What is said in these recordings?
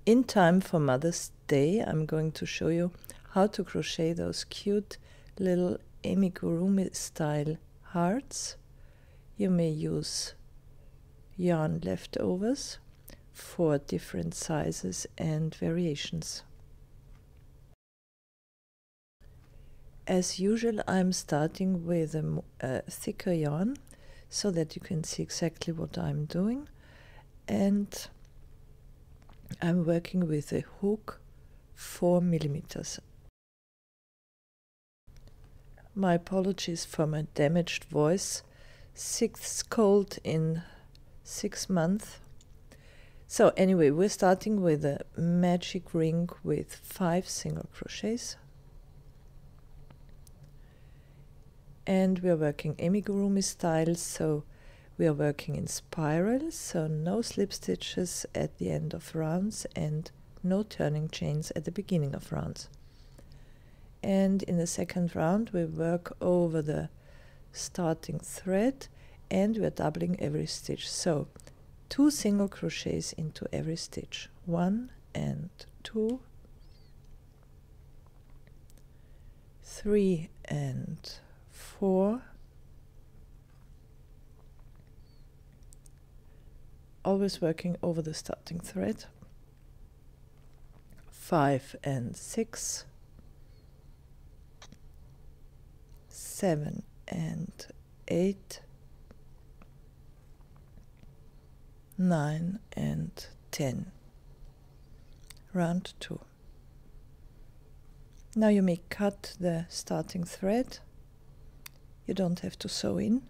In time for Mother's Day, I'm going to show you how to crochet those cute little amigurumi style hearts. You may use yarn leftovers for different sizes and variations. As usual, I'm starting with a thicker yarn so that you can see exactly what I'm doing, and I'm working with a hook 4 millimeters. My apologies for my damaged voice. 6th cold in 6 months. So anyway, we're starting with a magic ring with 5 single crochets. And we are working amigurumi style, so we are working in spirals, so no slip stitches at the end of rounds and no turning chains at the beginning of rounds. And in the second round we work over the starting thread and we are doubling every stitch. So 2 single crochets into every stitch, 1 and 2, 3 and 4, always working over the starting thread, 5 and 6, 7 and 8, 9 and 10. Round 2. Now you may cut the starting thread. You don't have to sew in.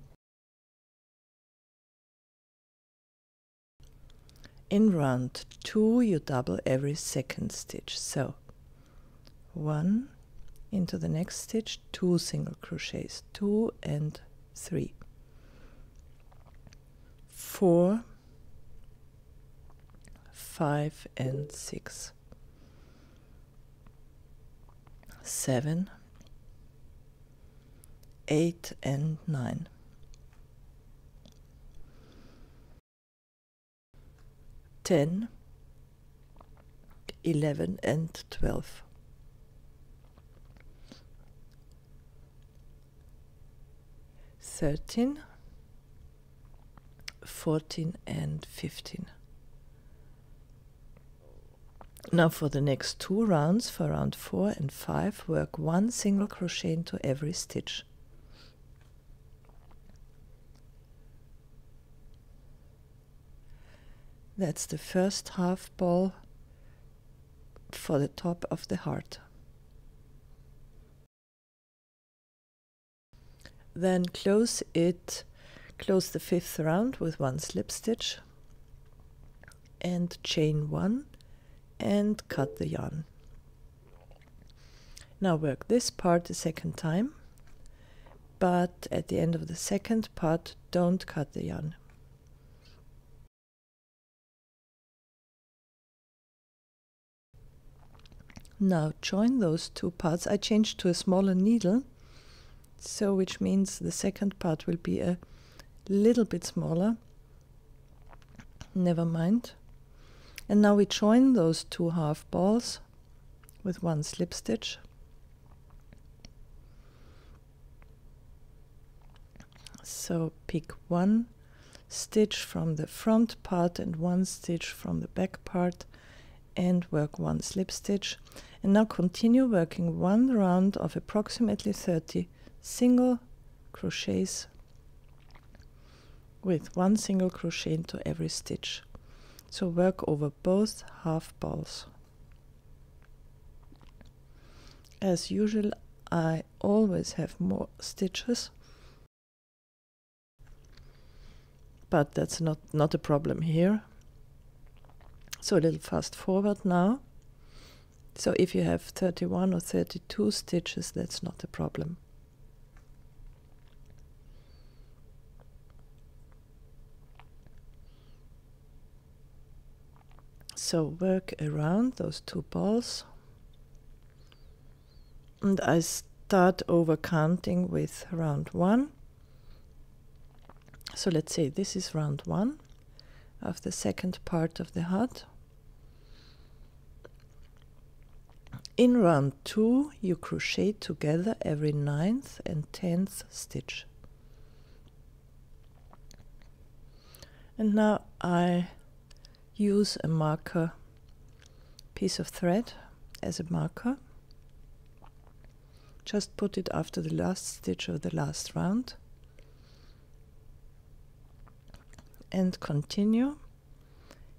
In round 2 you double every second stitch, so 1 into the next stitch, 2 single crochets, 2 and 3, 4, 5 and 6, 7, 8 and 9, 10, 11 and 12, 13, 14 and 15. Now for the next 2 rounds, for round 4 and 5, work 1 single crochet into every stitch. That's the first half ball for the top of the heart. Then close the 5th round with 1 slip stitch and chain 1 and cut the yarn. Now work this part the second time, but at the end of the second part don't cut the yarn. Now join those 2 parts. I changed to a smaller needle, so which means the second part will be a little bit smaller. Never mind. And now we join those 2 half balls with 1 slip stitch. So pick 1 stitch from the front part and 1 stitch from the back part and work 1 slip stitch. And now continue working 1 round of approximately 30 single crochets with 1 single crochet into every stitch. So work over both half balls. As usual, I always have more stitches, but that's not a problem here. So a little fast forward now. So if you have 31 or 32 stitches, that's not a problem. So work around those 2 balls. And I start over counting with round 1. So let's say this is round 1 of the second part of the heart. In round 2 you crochet together every 9th and 10th stitch. And now I use a marker piece of thread as a marker. Just put it after the last stitch of the last round and continue.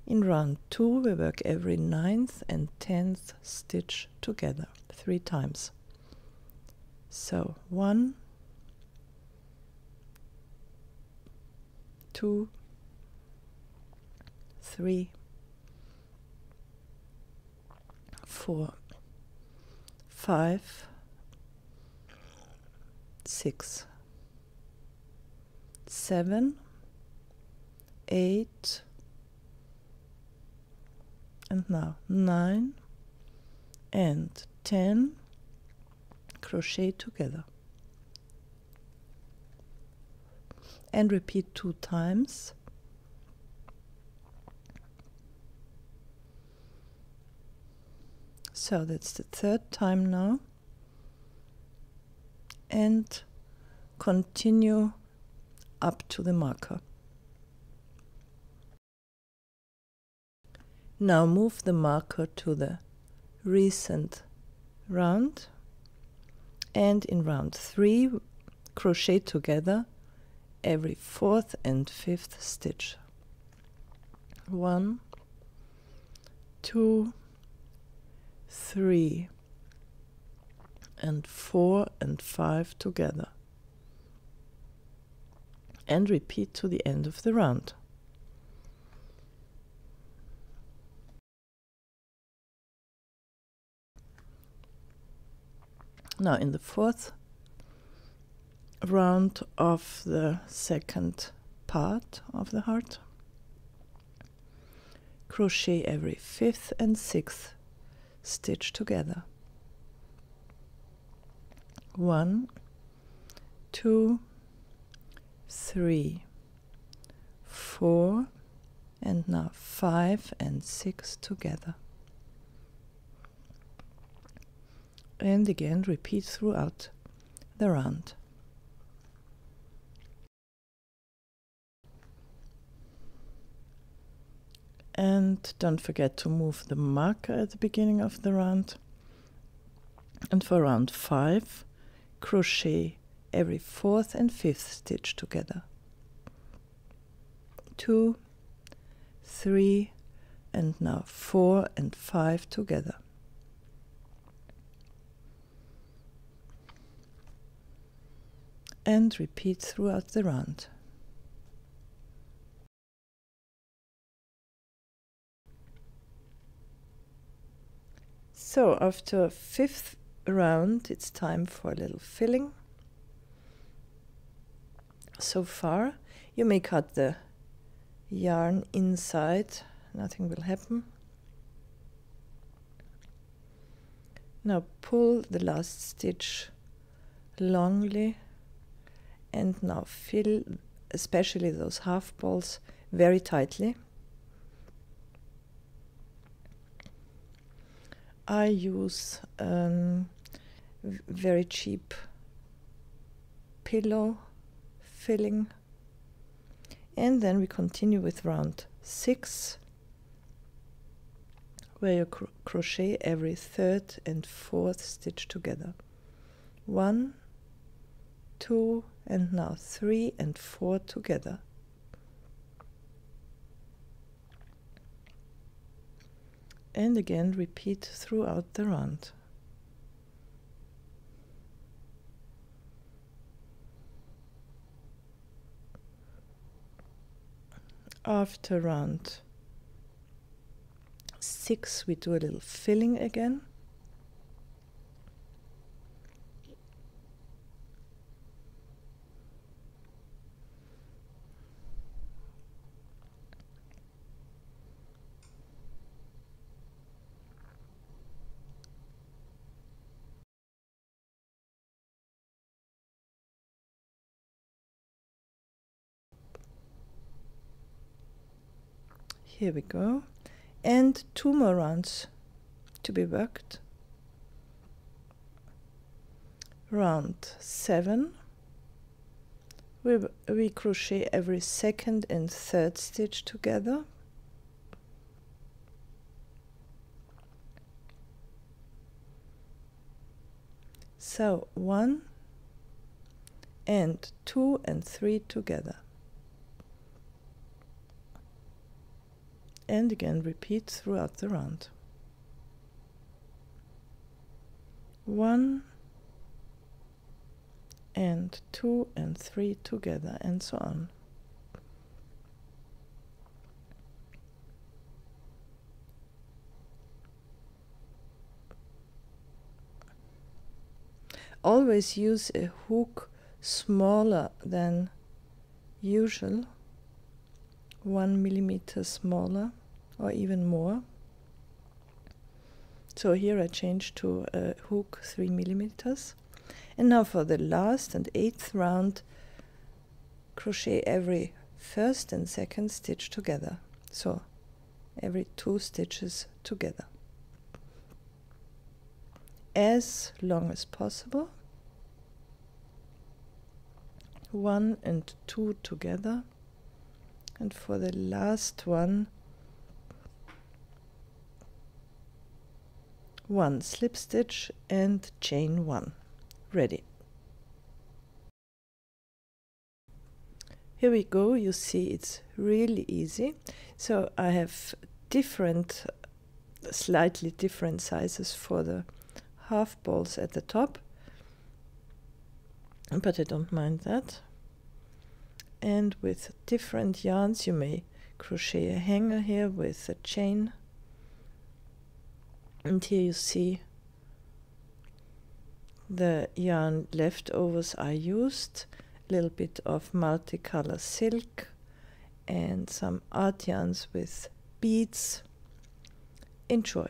In round 2 we work every 9th and 10th stitch together 3 times. So 1, 2, 3, 4, 5, 6, 7, 8, and now 9 and 10 crochet together and repeat 2 times. So that's the 3rd time now, and continue up to the marker. Now move the marker to the recent round, and in round 3 crochet together every 4th and 5th stitch. 1, 2, 3, and 4 and 5 together, and repeat to the end of the round. Now in the 4th round of the 2nd part of the heart, crochet every 5th and 6th stitch together. 1, 2, 3, 4, and now 5 and 6 together. And again repeat throughout the round. And don't forget to move the marker at the beginning of the round. And for round 5, crochet every 4th and 5th stitch together. 2, 3, and now 4 and 5 together. And repeat throughout the round. So after 5th round it's time for a little filling. So far you may cut the yarn inside, nothing will happen. Now pull the last stitch longly and now fill especially those half balls very tightly. I use very cheap pillow filling, and then we continue with round 6, where you crochet every 3rd and 4th stitch together. 1, 2, and now 3 and 4 together. And again repeat throughout the round. After round 6 we do a little filling again. Here we go, and 2 more rounds to be worked. round 7, we crochet every second and third stitch together. So 1 and 2 and 3 together. And again repeat throughout the round. 1 and 2 and 3 together, and so on. Always use a hook smaller than usual, 1 millimeter smaller or even more. So here I changed to a hook 3 millimeters. And now for the last and 8th round, crochet every first and second stitch together. So every 2 stitches together. As long as possible. 1 and 2 together. And for the last one, 1 slip stitch and chain 1. Ready. Here we go. You see it's really easy. So I have different, slightly different sizes for the half balls at the top, but I don't mind that. And with different yarns you may crochet a hanger here with a chain, and here you see the yarn leftovers I used, a little bit of multicolor silk and some art yarns with beads. Enjoy!